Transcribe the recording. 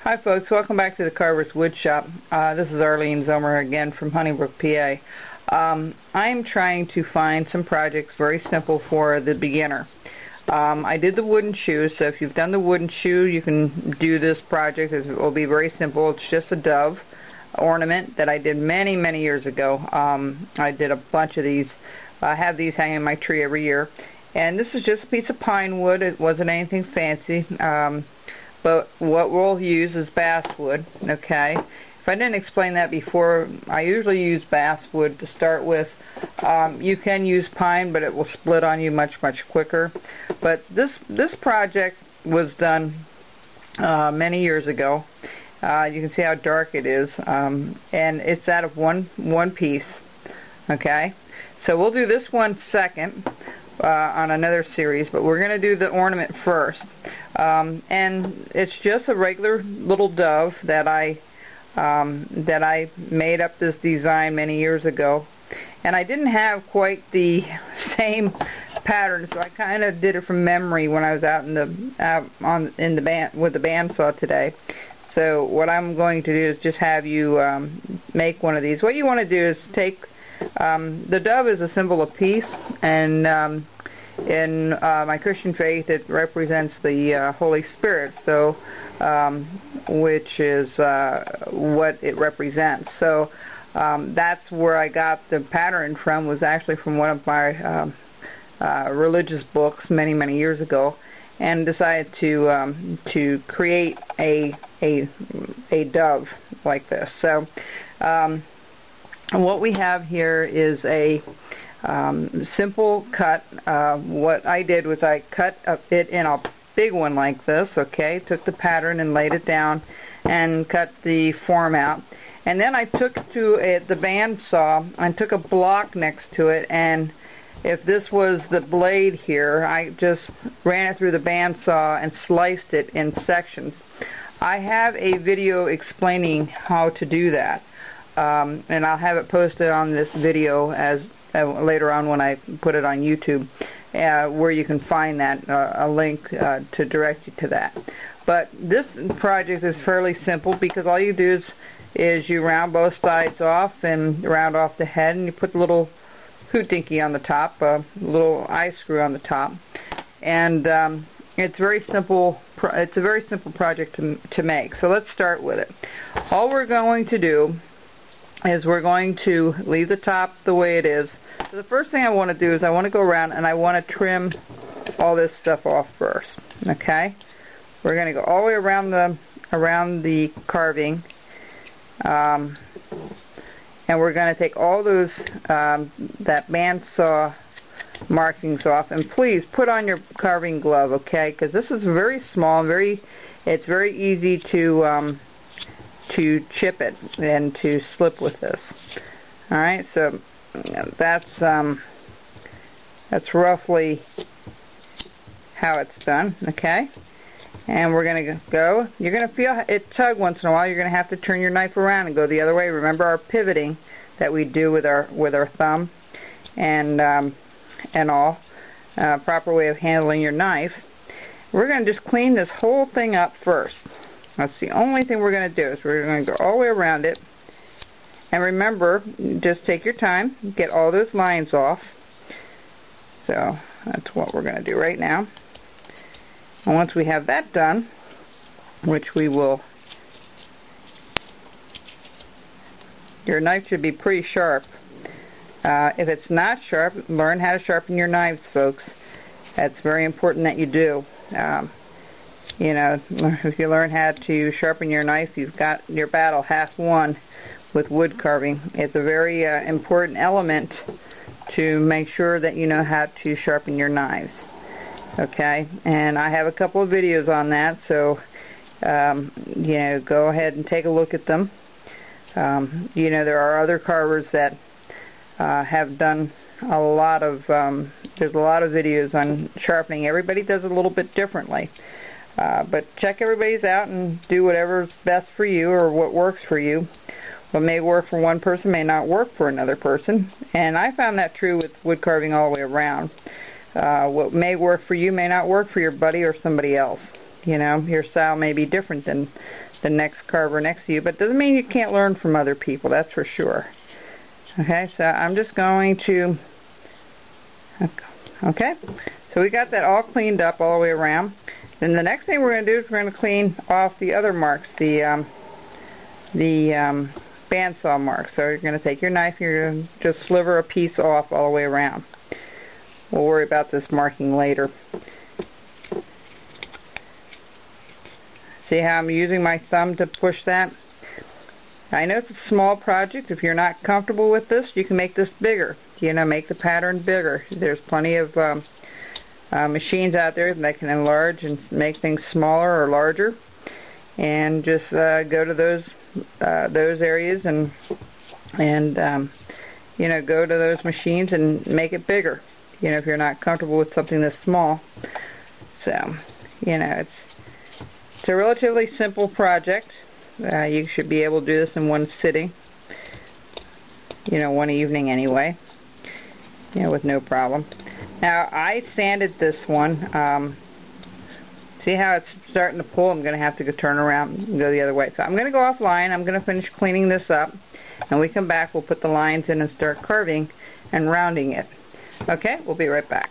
Hi folks, welcome back to the Carver's Woodshop. This is Arlene Zomer again from Honeybrook, PA. I'm trying to find some projects very simple for the beginner. I did the wooden shoe, so if you've done the wooden shoe, you can do this project. It will be very simple. It's just a dove ornament that I did many years ago. I did a bunch of these. I have these hanging in my tree every year. And this is just a piece of pine wood. It wasn't anything fancy. But what we'll use is basswood, okay? If I didn't explain that before, I usually use basswood to start with. You can use pine, but it will split on you much quicker. But this project was done many years ago. You can see how dark it is, and it's out of one piece, okay? So we'll do this one second on another series, but we're going to do the ornament first. And it's just a regular little dove that I made up this design many years ago, and I didn't have quite the same pattern, so I kind of did it from memory when I was out in the band with the bandsaw today. So what I'm going to do is just have you make one of these. What you want to do is take the dove is a symbol of peace, and in my Christian faith, it represents the Holy Spirit, so which is what it represents. So that's where I got the pattern from. Was actually from one of my religious books many years ago, and decided to create a dove like this. So what we have here is a simple cut. What I did was I cut it in a big one like this, okay? Took the pattern and laid it down and cut the form out. And then I took to the bandsaw and took a block next to it, and if this was the blade here, I just ran it through the bandsaw and sliced it in sections. I have a video explaining how to do that, and I'll have it posted on this video as later on when I put it on YouTube, where you can find that, a link to direct you to that. But this project is fairly simple because all you do is you round both sides off and round off the head, and you put a little hootinky on the top, a little eye screw on the top, and it's very simple. It's a very simple project to make. So let's start with it. All we're going to do is we're going to leave the top the way it is. So the first thing I want to do is I want to go around and I want to trim all this stuff off first. Okay, we're going to go all the way around the carving, and we're going to take all those that bandsaw markings off. And please put on your carving glove, okay? Because this is very small, it's very easy to chip it and to slip with this. All right, so that's roughly how it's done, okay? And we're going to go. You're going to feel it tug once in a while. You're going to have to turn your knife around and go the other way. Remember our pivoting that we do with our thumb and all. Proper way of handling your knife. We're going to just clean this whole thing up first. That's the only thing we're going to do, is we're going to go all the way around it. And remember, just take your time, get all those lines off. So that's what we're going to do right now. And once we have that done, which we will, your knife should be pretty sharp. If it's not sharp, learn how to sharpen your knives, folks. That's very important that you do. You know, if you learn how to sharpen your knife, you've got your battle half won with wood carving. It's a very important element to make sure that you know how to sharpen your knives. Okay, and I have a couple of videos on that, so you know, go ahead and take a look at them. You know, there are other carvers that have done a lot of there's a lot of videos on sharpening. Everybody does it a little bit differently. But check everybody's out and do whatever's best for you or what works for you. What may work for one person may not work for another person. And I found that true with wood carving all the way around. What may work for you may not work for your buddy or somebody else. You know, your style may be different than the next carver next to you, but doesn't mean you can't learn from other people, that's for sure. Okay, so I'm just going to, okay, so we got that all cleaned up all the way around. Then the next thing we're going to do is we're going to clean off the other marks, the bandsaw marks. So you're going to take your knife, you're going to just sliver a piece off all the way around. We'll worry about this marking later. See how I'm using my thumb to push that? I know it's a small project. If you're not comfortable with this, you can make this bigger. You know, make the pattern bigger. There's plenty of machines out there that can enlarge and make things smaller or larger. And just go to those areas and you know, go to those machines and make it bigger. You know, if you're not comfortable with something this small. So, you know, it's a relatively simple project. You should be able to do this in one sitting, you know, one evening anyway, you know, with no problem. Now, I sanded this one. See how it's starting to pull? I'm going to have to turn around and go the other way. So I'm going to go offline. I'm going to finish cleaning this up. And when we come back, we'll put the lines in and start carving and rounding it. Okay, we'll be right back.